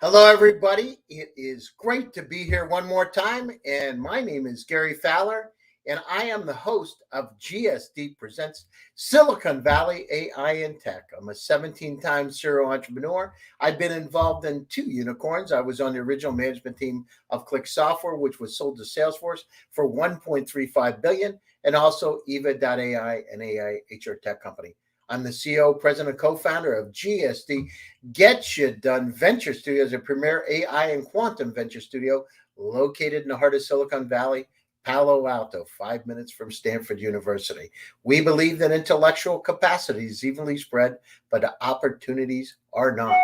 Hello, everybody. It is great to be here one more time. And my name is Gary Fowler, and I am the host of GSD Presents Silicon Valley AI and Tech. I'm a 17-time serial entrepreneur. I've been involved in two unicorns. I was on the original management team of Click Software, which was sold to Salesforce for $1.35 billion, and also Eva.ai, an AI HR tech company. I'm the CEO, president, and co-founder of GSD Get You Done Venture Studios, a premier AI and quantum venture studio located in the heart of Silicon Valley, Palo Alto, 5 minutes from Stanford University. We believe that intellectual capacity is evenly spread, but the opportunities are not.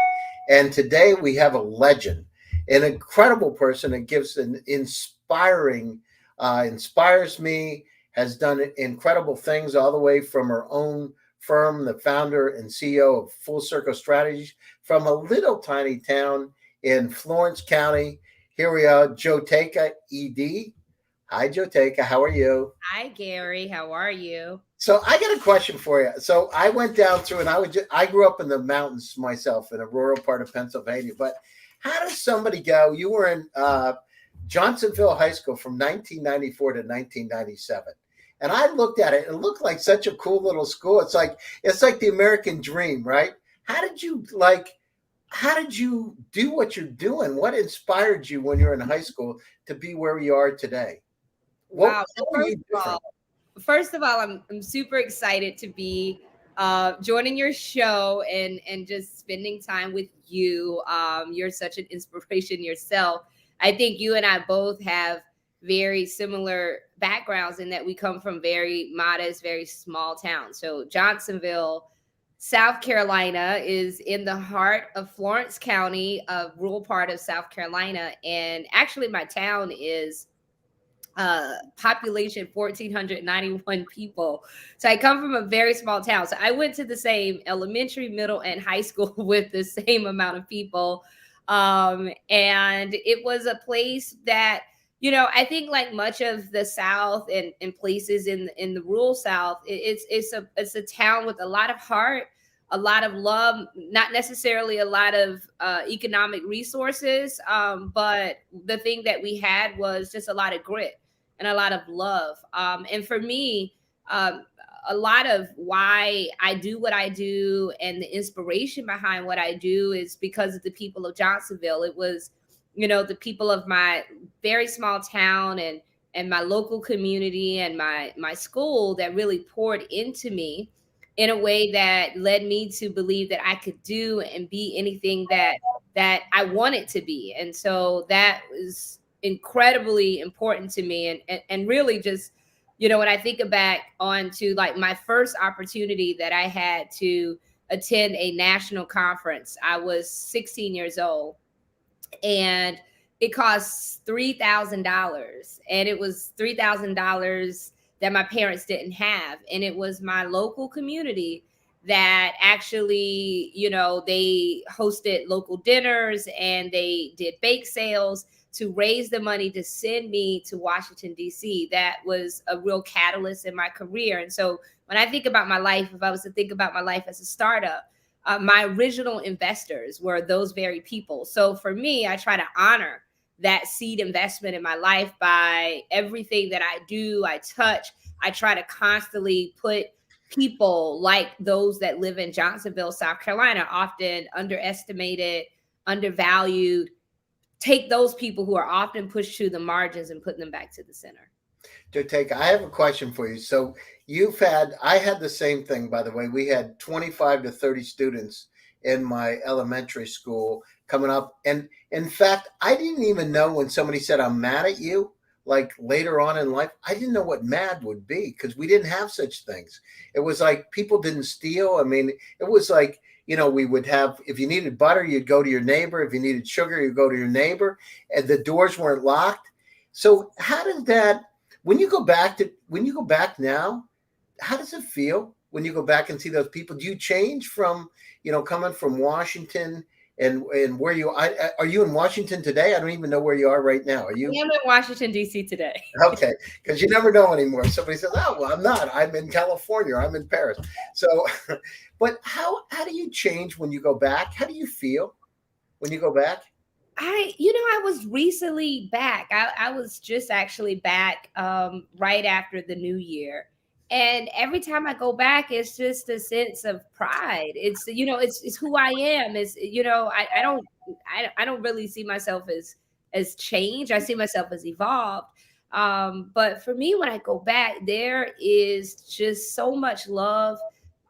And today we have a legend, an incredible person that gives an inspires me, has done incredible things all the way from her own firm, the founder and CEO of Full Circle Strategies, from a little tiny town in Florence County. Here we are, Jotaka Eaddy. Hi, Jotaka. How are you? Hi, Gary. How are you? So I got a question for you. So I went down through, and I grew up in the mountains myself in a rural part of Pennsylvania. But how does somebody go? You were in Johnsonville High School from 1994 to 1997. And I looked at it. It looked like such a cool little school. It's like the American dream, right? How did you do what you're doing? What inspired you when you were in high school to be where you are today? What, Wow. what were you different? First of all, I'm super excited to be joining your show and just spending time with you. You're such an inspiration yourself. I think you and I both have very similar backgrounds in that we come from very modest, very small towns. So Johnsonville, South Carolina is in the heart of Florence County, a rural part of South Carolina. And actually my town is population 1,491 people. So I come from a very small town. So I went to the same elementary, middle, and high school with the same amount of people. And it was a place that, I think like much of the South and places in the rural South, it's a town with a lot of heart, a lot of love, not necessarily a lot of economic resources, but the thing that we had was just a lot of grit and a lot of love. And for me, a lot of why I do what I do and the inspiration behind what I do is because of the people of Johnsonville. It was, the people of my very small town and my local community and my school that really poured into me in a way that led me to believe that I could do and be anything that I wanted to be. And so that was incredibly important to me and really just, when I think back on to like my first opportunity that I had to attend a national conference, I was 16 years old and it cost $3,000, and it was $3,000 that my parents didn't have. And it was my local community that actually, they hosted local dinners and they did bake sales to raise the money to send me to Washington, D.C. That was a real catalyst in my career. And so when I think about my life, if I was to think about my life as a startup, my original investors were those very people. So for me, I try to honor that seed investment in my life by everything that I do, I touch. I try to constantly put people like those that live in Johnsonville, South Carolina, often underestimated, undervalued, take those people who are often pushed to the margins and put them back to the center. Jotaka, I have a question for you. So I had the same thing, by the way. We had 25 to 30 students in my elementary school coming up. And in fact, I didn't even know when somebody said, I'm mad at you, like later on in life, I didn't know what mad would be because we didn't have such things. It was like people didn't steal. I mean, it was like, we would have, if you needed butter, you'd go to your neighbor. If you needed sugar, you'd go to your neighbor, and the doors weren't locked. So how did that, when you go back now, how does it feel when you go back and see those people? Do you change from, coming from Washington and where are you in Washington today? I don't even know where you are right now. Are you? I'm in Washington, D.C. today. Okay, because you never know anymore. Somebody says, "Oh, well, I'm not. I'm in California. I'm in Paris." So, but how do you change when you go back? How do you feel when you go back? I was recently back. I was just actually back right after the new year. And every time I go back, it's just a sense of pride. It's who I am. I don't really see myself as changed. I see myself as evolved. But for me, when I go back, there is just so much love.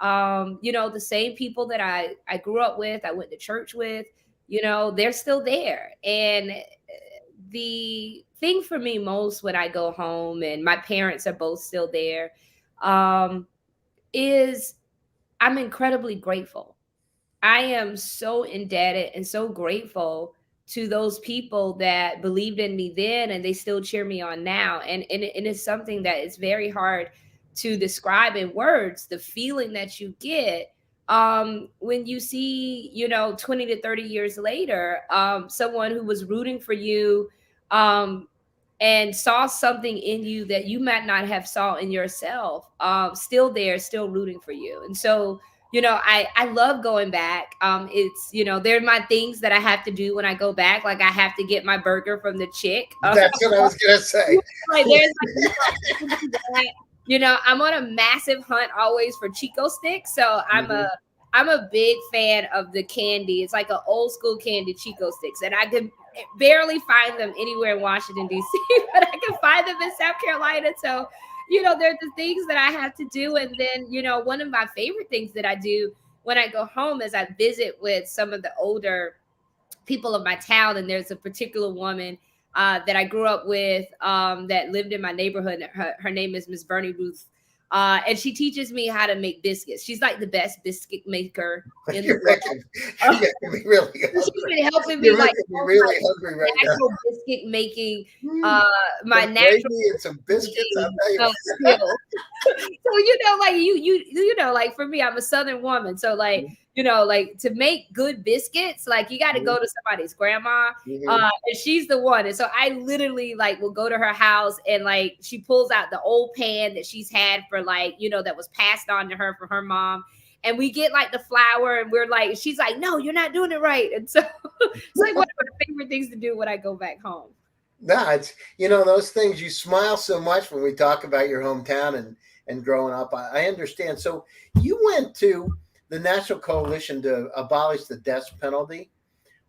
The same people that I grew up with, I went to church with, they're still there. And the thing for me most when I go home and my parents are both still there, um, is I'm incredibly grateful. I am so indebted and so grateful to those people that believed in me then and they still cheer me on now. And it's something that is very hard to describe in words, the feeling that you get when you see, 20 to 30 years later, someone who was rooting for you um and saw something in you that you might not have saw in yourself, still there, still rooting for you. And so, I love going back. They're my things that I have to do when I go back. Like I have to get my burger from the chick. That's what I was gonna say. Like there's I'm on a massive hunt always for Chico sticks. So I'm a big fan of the candy. It's like an old school candy Chico sticks, and I can barely find them anywhere in Washington D.C., but I can find them in South Carolina. So, they're the things that I have to do. And then, one of my favorite things that I do when I go home is I visit with some of the older people of my town. And there's a particular woman that I grew up with that lived in my neighborhood. Her name is Miss Bernie Ruth. And she teaches me how to make biscuits. She's like the best biscuit maker in the world. You're making me really hungry. She's been helping me You're like making me really hungry right now. natural biscuit making, my my natural gravy and some biscuits. I'll tell you. skills. So like like for me, I'm a Southern woman. So like like to make good biscuits, like you got to go to somebody's grandma, and she's the one. And so I literally like will go to her house and like she pulls out the old pan that she's had for like that was passed on to her from her mom. And we get like the flour and we're like, she's like, no, you're not doing it right. And so it's like one of my favorite things to do when I go back home. No, it's those things. You smile so much when we talk about your hometown and growing up. I understand. So you went to the National Coalition to abolish the death penalty.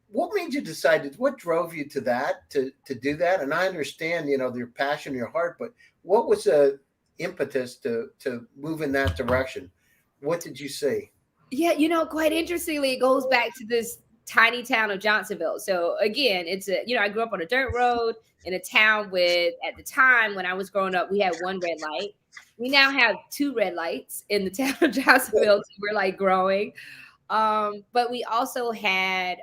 What made you decide? What drove you to that to do that? And I understand your passion, your heart, but what was the impetus to move in that direction? What did you see? Yeah, quite interestingly, it goes back to this tiny town of Johnsonville. So again, it's I grew up on a dirt road in a town with, at the time when I was growing up, we had one red light. We now have two red lights in the town of Johnsonville. So we're like growing. But we also had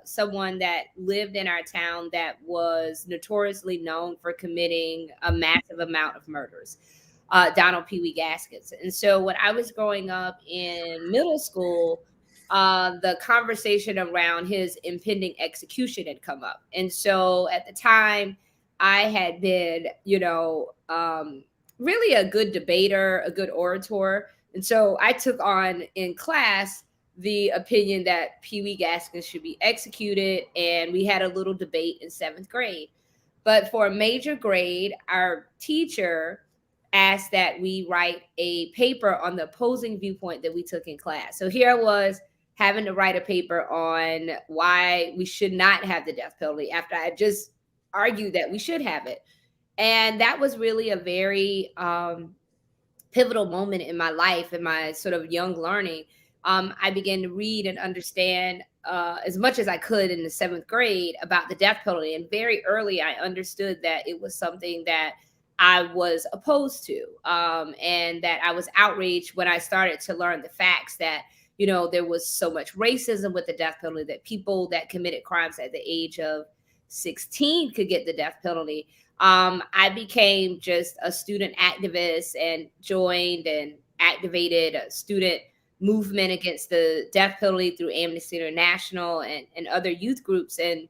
someone that lived in our town that was notoriously known for committing a massive amount of murders. Donald Pee Wee Gaskins. And so when I was growing up in middle school, the conversation around his impending execution had come up. And so at the time, I had been, really a good debater, a good orator. And so I took on in class the opinion that Pee Wee Gaskins should be executed. And we had a little debate in 7th grade. But for a major grade, our teacher asked that we write a paper on the opposing viewpoint that we took in class. So here I was having to write a paper on why we should not have the death penalty after I just argued that we should have it. And that was really a very pivotal moment in my life, in my sort of young learning. I began to read and understand as much as I could in the 7th grade about the death penalty. And very early, I understood that it was something that I was opposed to, and that I was outraged when I started to learn the facts that, there was so much racism with the death penalty, that people that committed crimes at the age of 16 could get the death penalty. I became just a student activist and joined and activated a student movement against the death penalty through Amnesty International and other youth groups. And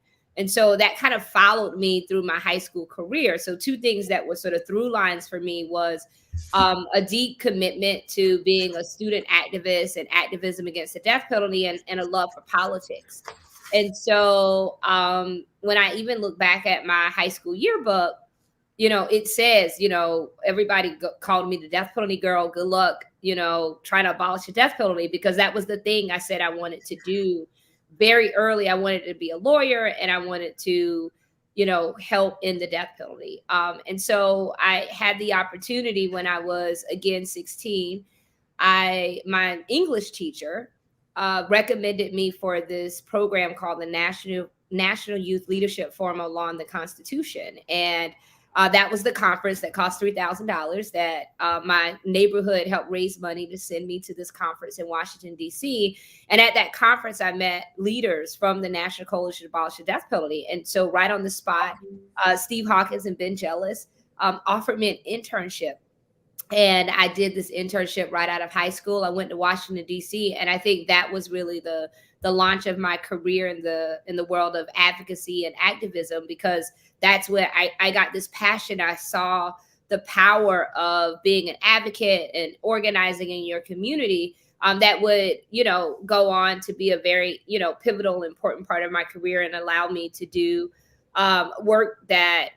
so that kind of followed me through my high school career. So two things that were sort of through lines for me was a deep commitment to being a student activist and activism against the death penalty, and a love for politics. And so when I even look back at my high school yearbook, it says, everybody called me the death penalty girl. Good luck, trying to abolish the death penalty, because that was the thing I said I wanted to do very early. I wanted to be a lawyer, and I wanted to, help in the death penalty. And so I had the opportunity when I was, again, 16. My English teacher recommended me for this program called the National Youth Leadership Forum on Law and the Constitution, and that was the conference that cost $3,000 that my neighborhood helped raise money to send me to this conference in Washington, D.C. And at that conference, I met leaders from the National Coalition to Abolish the Death Penalty. And so right on the spot, Steve Hawkins and Ben Jealous offered me an internship. And I did this internship right out of high school. I went to Washington, D.C., and I think that was really the launch of my career in the world of advocacy and activism, because that's where I got this passion. I saw the power of being an advocate and organizing in your community, that would, go on to be a very, pivotal, important part of my career, and allow me to do work that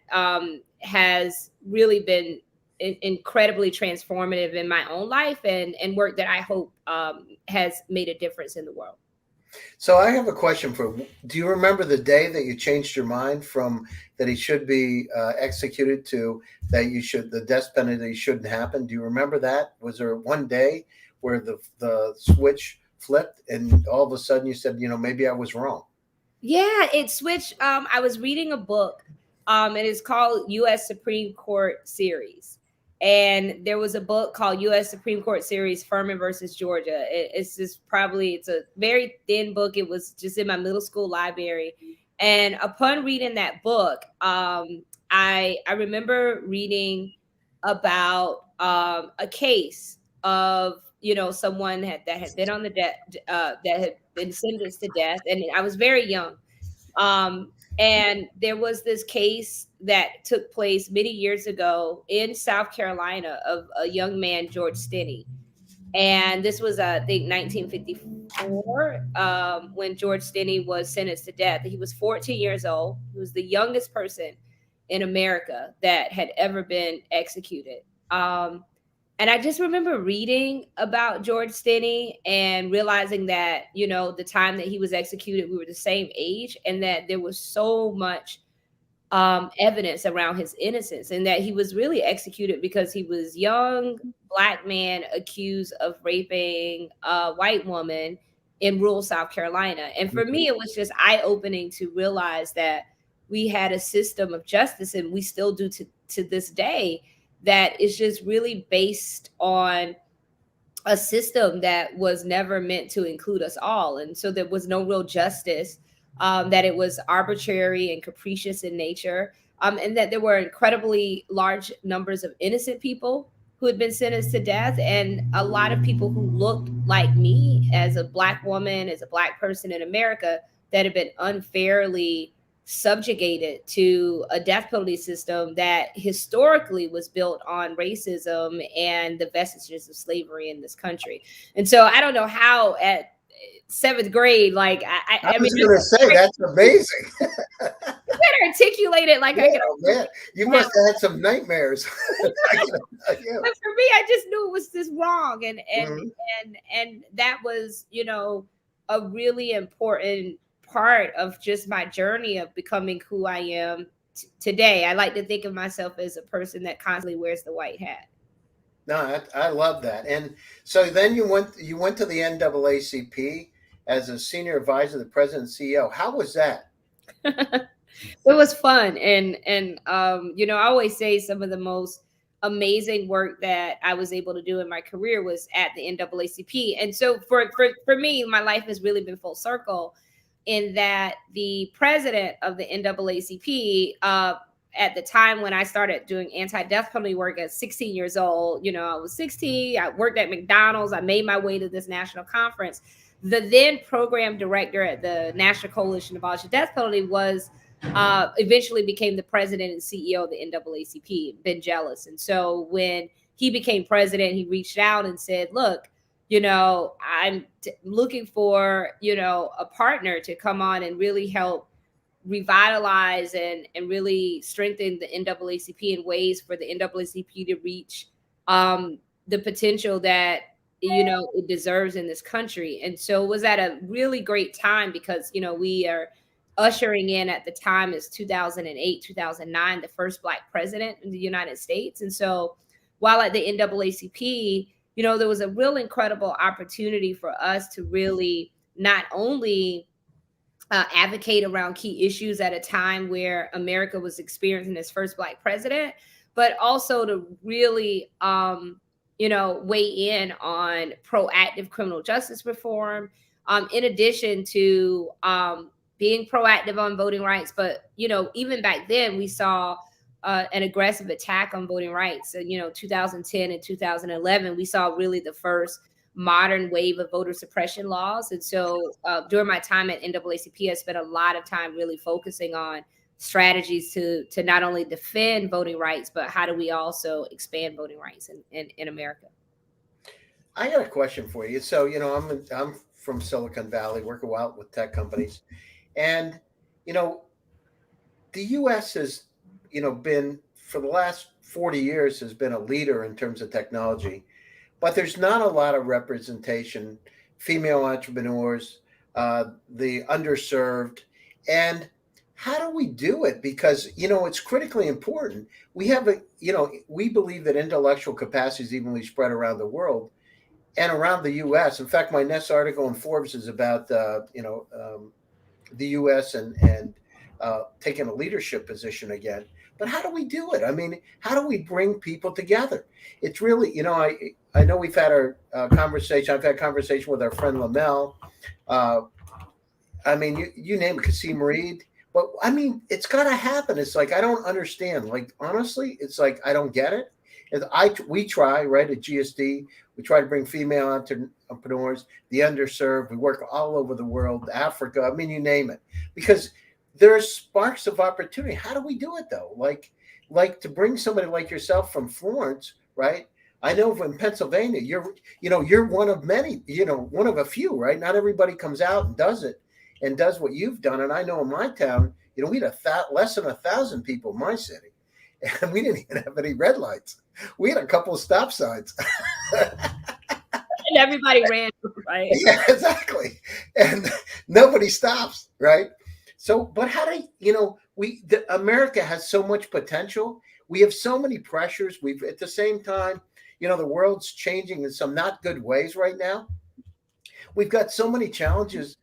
has really been incredibly transformative in my own life, and work that I hope has made a difference in the world. So I have a question do you remember the day that you changed your mind from that he should be executed to that the death penalty shouldn't happen? Do you remember that? Was there one day where the switch flipped and all of a sudden you said, maybe I was wrong? Yeah, it switched. I was reading a book. It is called U.S. Supreme Court Series. And there was a book called U.S. Supreme Court Series, Furman versus Georgia. It's a very thin book. It was just in my middle school library. And upon reading that book, I remember reading about a case of, someone that had been on the that had been sentenced to death. And I was very young. And there was this case that took place many years ago in South Carolina of a young man, George Stinney. And this was, I think, 1954, when George Stinney was sentenced to death. He was 14 years old. He was the youngest person in America that had ever been executed. And I just remember reading about George Stinney and realizing that, the time that he was executed, we were the same age, and that there was so much evidence around his innocence, and that he was really executed because he was young Black man accused of raping a white woman in rural South Carolina. And for me, it was just eye-opening to realize that we had a system of justice, and we still do to this day, that is just really based on a system that was never meant to include us all. And so there was no real justice, that it was arbitrary and capricious in nature, and that there were incredibly large numbers of innocent people who had been sentenced to death, and a lot of people who looked like me as a Black woman, as a Black person in America, that had been unfairly subjugated to a death penalty system that historically was built on racism and the vestiges of slavery in this country. And so I don't know how at seventh grade, like I was going to say, that's amazing. You better articulate it like I can. Man, you must have had some nightmares. But for me, I just knew it was just wrong, and that was, a really important part of just my journey of becoming who I am today. I like to think of myself as a person that constantly wears the white hat. No, I love that. And so then you went to the NAACP as a senior advisor to the president and CEO. How was that? It was fun. And I always say some of the most amazing work that I was able to do in my career was at the NAACP. And so for me, my life has really been full circle, in that the president of the NAACP, at the time when I started doing anti-death penalty work at 16 years old, I was 16, I worked at McDonald's, I made my way to this national conference. The then program director at the National Coalition to Abolish the Death Penalty was eventually became the president and CEO of the NAACP, Ben Jealous. And so when he became president, he reached out and said, look, I'm looking for, a partner to come on and really help revitalize and really strengthen the NAACP in ways for the NAACP to reach the potential that it deserves in this country. And so it was at a really great time because we are ushering in, at the time, is 2008, 2009, the first Black president in the United States. And so while at the NAACP, there was a real incredible opportunity for us to really not only advocate around key issues at a time where America was experiencing its first Black president, but also to really, weigh in on proactive criminal justice reform, in addition to being proactive on voting rights. But, even back then, we saw an aggressive attack on voting rights. So, 2010 and 2011, we saw really the first modern wave of voter suppression laws. And so during my time at NAACP, I spent a lot of time really focusing on strategies to not only defend voting rights, but how do we also expand voting rights in America? I got a question for you. So, I'm from Silicon Valley, work a while with tech companies, and you know, the U.S. has, been for the last 40 years has been a leader in terms of technology, but there's not a lot of representation, female entrepreneurs, the underserved, and how do we do it? Because it's critically important. We have we believe that intellectual capacity is evenly spread around the world and around the U.S. In fact, my next article in Forbes is about the U.S. and taking a leadership position again. But how do we do it? I mean, how do we bring people together? It's really, I know we've had our conversation. I've had conversation with our friend Lamel. Uh, I mean, you name it, Kasim Reed. But I mean, it's got to happen. It's like I don't understand. Like honestly, it's like I don't get it. We try right at GSD. We try to bring female entrepreneurs, the underserved. We work all over the world, Africa. I mean, you name it, because there's sparks of opportunity. How do we do it though? Like to bring somebody like yourself from Florence, right? I know in Pennsylvania, you're one of many, one of a few, right? Not everybody comes out and does it and does what you've done. And I know in my town, we had less than 1,000 people in my city, and we didn't even have any red lights. We had a couple of stop signs. And everybody ran, right? Yeah, exactly. And nobody stops, right? So, but how do America has so much potential. We have so many pressures. We've at the same time, the world's changing in some not good ways right now. We've got so many challenges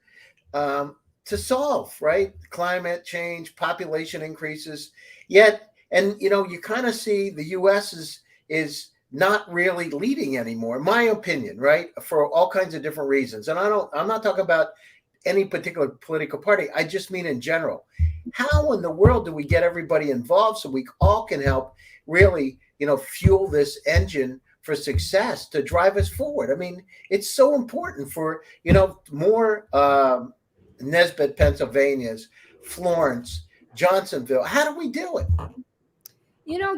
to solve, right? Climate change, population increases. Yet, and you kind of see the U.S. is not really leading anymore, in my opinion, right? For all kinds of different reasons. And I'm not talking about any particular political party. I just mean in general. How in the world do we get everybody involved so we all can help really, fuel this engine for success to drive us forward? I mean, it's so important for, more Nesbitt, Pennsylvania's, Florence, Johnsonville. How do we do it?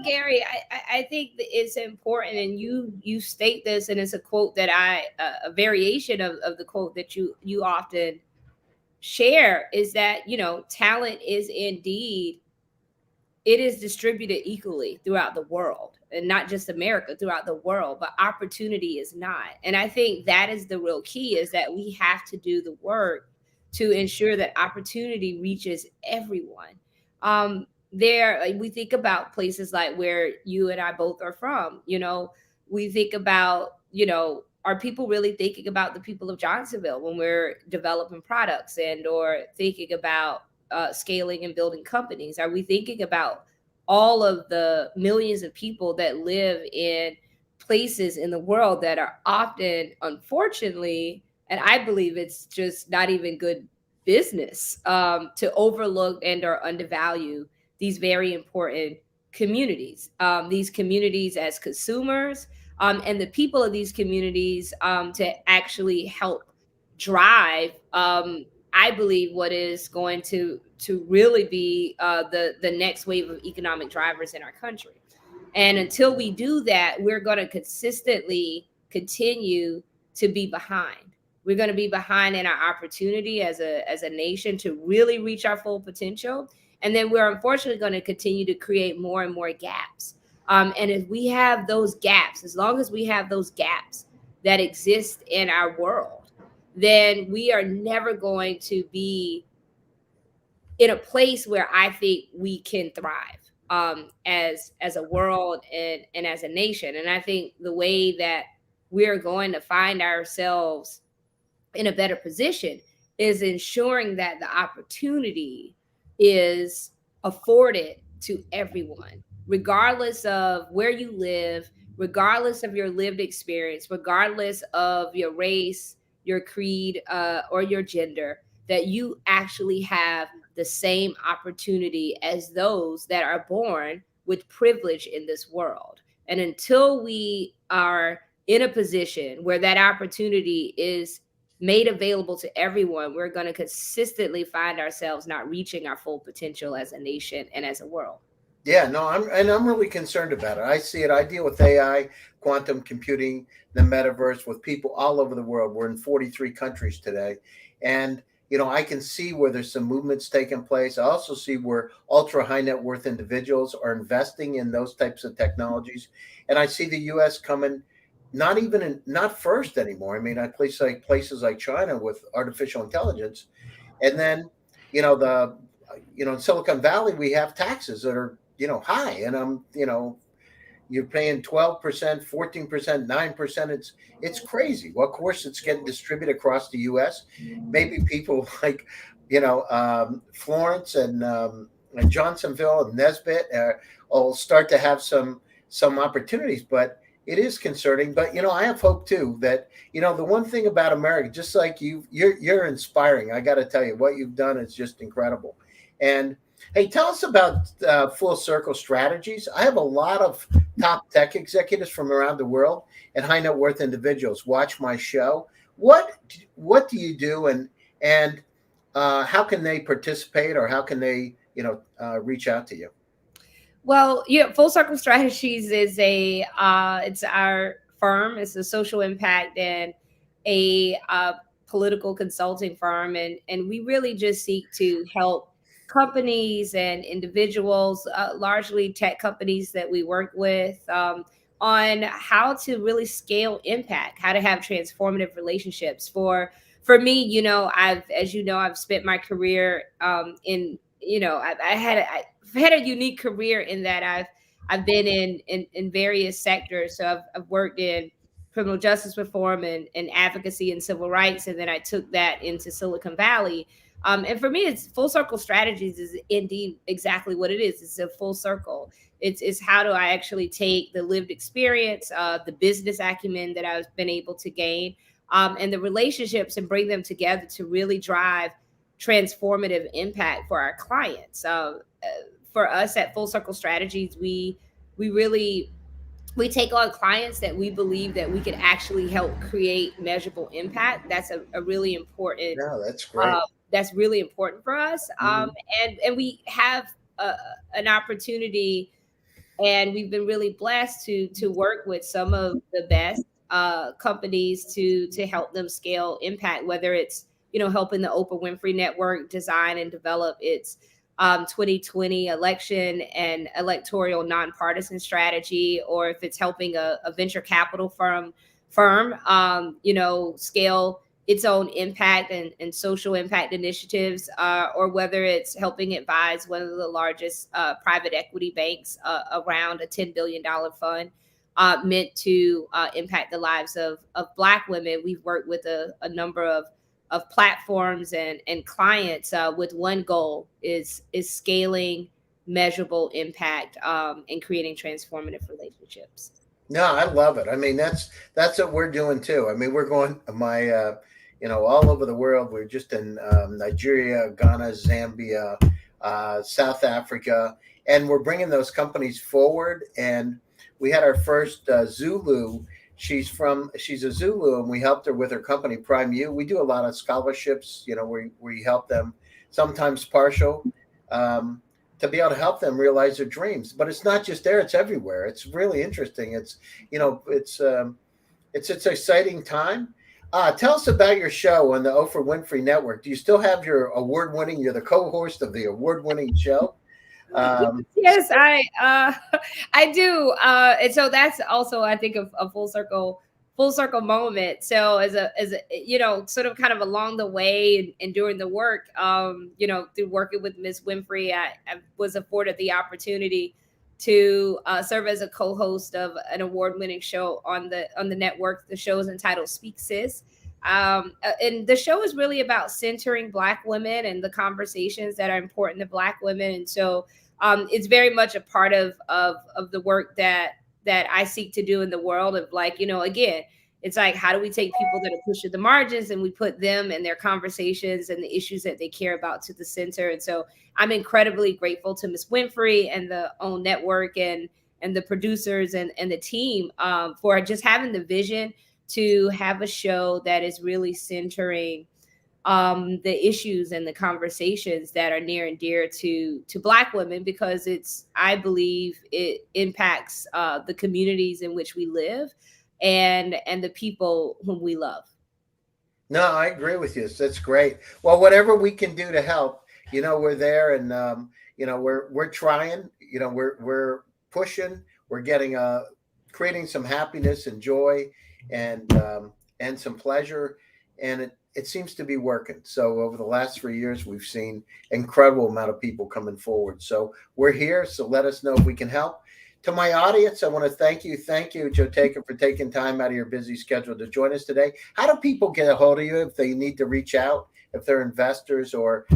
Gary, I think that it's important, and you state this, and it's a quote that a variation of the quote that you often share, is that talent is indeed, it is distributed equally throughout the world, and not just America, throughout the world, but opportunity is not. And I think that is the real key, is that we have to do the work to ensure that opportunity reaches everyone. We think about places like where you and I both are from. We think about, are people really thinking about the people of Johnsonville when we're developing products or thinking about scaling and building companies? Are we thinking about all of the millions of people that live in places in the world that are often, unfortunately, and I believe it's just not even good business, to overlook and or undervalue these very important communities, these communities as consumers, and the people of these communities, to actually help drive, I believe, what is going to really be the next wave of economic drivers in our country. And until we do that, we're going to consistently continue to be behind. We're going to be behind in our opportunity as a nation to really reach our full potential. And then we're unfortunately going to continue to create more and more gaps. And if we have those gaps, as long as we have those gaps that exist in our world, then we are never going to be in a place where I think we can thrive as a world and as a nation. And I think the way that we're going to find ourselves in a better position is ensuring that the opportunity is afforded to everyone, regardless of where you live, regardless of your lived experience, regardless of your race, your creed, or your gender, that you actually have the same opportunity as those that are born with privilege in this world. And until we are in a position where that opportunity is made available to everyone, we're going to consistently find ourselves not reaching our full potential as a nation and as a world. Yeah, no, I'm really concerned about it. I see it. I deal with AI, quantum computing, the metaverse with people all over the world. We're in 43 countries today, and I can see where there's some movements taking place. I also see where ultra high net worth individuals are investing in those types of technologies, and I see the U.S. coming not first anymore. I mean, I places like China with artificial intelligence, and then the in Silicon Valley we have taxes that are high, and you're paying 12%, 14%, 9%. It's crazy. Well, of course, it's getting distributed across the U.S. Maybe people like Florence and Johnsonville and Nesbitt will start to have some opportunities, but it is concerning. But I have hope too that the one thing about America, just like you're inspiring. I got to tell you, what you've done is just incredible. And hey, tell us about Full Circle Strategies. I have a lot of top tech executives from around the world and high net worth individuals watch my show. What do you do, and how can they participate, or how can they reach out to you? Well, yeah, Full Circle Strategies is it's our firm. It's a social impact and a political consulting firm, and we really just seek to help companies and individuals, largely tech companies that we work with, on how to really scale impact, how to have transformative relationships. For me, I've spent my career in I've had a unique career in that I've been in various sectors. So I've worked in criminal justice reform and advocacy and civil rights, and then I took that into Silicon Valley. And for me, it's Full Circle Strategies is indeed exactly what it is. It's a full circle. It's how do I actually take the lived experience, the business acumen that I've been able to gain, and the relationships, and bring them together to really drive transformative impact for our clients. For us at Full Circle Strategies, we take on clients that we believe that we can actually help create measurable impact. That's a really important. Yeah, that's Uh, great. that's really important for us. Mhm. And we have an opportunity, and we've been really blessed to work with some of the best companies to help them scale impact, whether it's helping the Oprah Winfrey Network design and develop its 2020 election and electoral nonpartisan strategy, or if it's helping a venture capital firm scale its own impact and social impact initiatives, or whether it's helping advise one of the largest private equity banks around a $10 billion fund meant to impact the lives of Black women. We've worked with a number of platforms and clients with one goal is scaling measurable impact and creating transformative relationships. No, I love it. I mean, that's what we're doing too. I mean, we're going all over the world. We're just in Nigeria, Ghana, Zambia, South Africa, and we're bringing those companies forward. And we had our first Zulu. She's a Zulu, and we helped her with her company Prime U. We do a lot of scholarships. We help them, sometimes partial. To be able to help them realize their dreams. But it's not just there; it's everywhere. It's really interesting. It's an exciting time. Tell us about your show on the Oprah Winfrey Network. Do you still have your award-winning? You're the co-host of the award-winning show. Yes, I do. And so that's also, I think, a full circle moment. So as a sort of kind of along the way and during the work, through working with Miss Winfrey, I was afforded the opportunity to serve as a co-host of an award-winning show on the network. The show is entitled Speak Sis. And the show is really about centering Black women and the conversations that are important to Black women. And so it's very much a part of the work that I seek to do in the world of, like, again, it's like, how do we take people that are pushed to the margins and we put them and their conversations and the issues that they care about to the center. And so I'm incredibly grateful to Miss Winfrey and the OWN Network and the producers and the team for just having the vision to have a show that is really centering the issues and the conversations that are near and dear to Black women, because I believe it impacts the communities in which we live and the people whom we love. No, I agree with you. That's great. Well, whatever we can do to help, we're there, and we're trying. We're pushing. We're getting creating some happiness and joy and some pleasure, and it seems to be working. So over the last 3 years, we've seen incredible amount of people coming forward. So we're here. So let us know if we can help. To my audience, I want to thank you, Jotaka, for taking time out of your busy schedule to join us today. How do people get a hold of you if they need to reach out, if they're investors or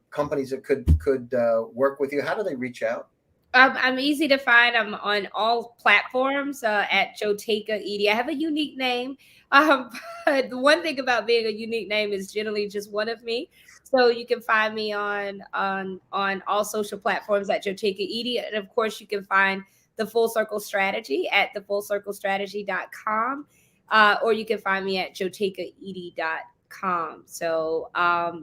companies that could work with you? How do they reach out? I'm easy to find. I'm on all platforms at Jotaka Eaddy. I have a unique name. But the one thing about being a unique name is generally just one of me. So you can find me on all social platforms at Jotaka Eaddy. And of course, you can find the Full Circle Strategy at thefullcirclestrategy.com, or you can find me at jotakaeaddy.com. So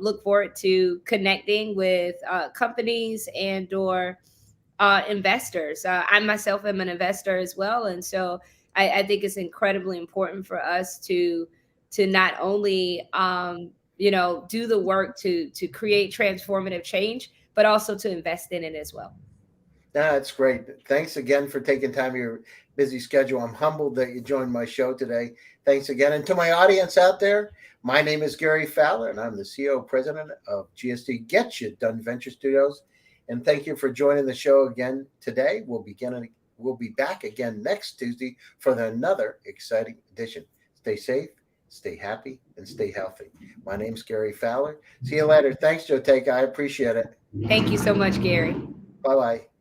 look forward to connecting with companies and or investors. I myself am an investor as well, and so I think it's incredibly important for us to not only do the work to create transformative change, but also to invest in it as well. That's great. Thanks again for taking time of your busy schedule. I'm humbled that you joined my show today. Thanks again. And to my audience out there, my name is Gary Fowler, and I'm the CEO president of GSD Get You Done Venture Studios. And thank you for joining the show again today. We'll be back again next Tuesday for another exciting edition. Stay safe, stay happy, and stay healthy. My name's Gary Fowler. See you later. Thanks, Jotaka. I appreciate it. Thank you so much, Gary. Bye-bye.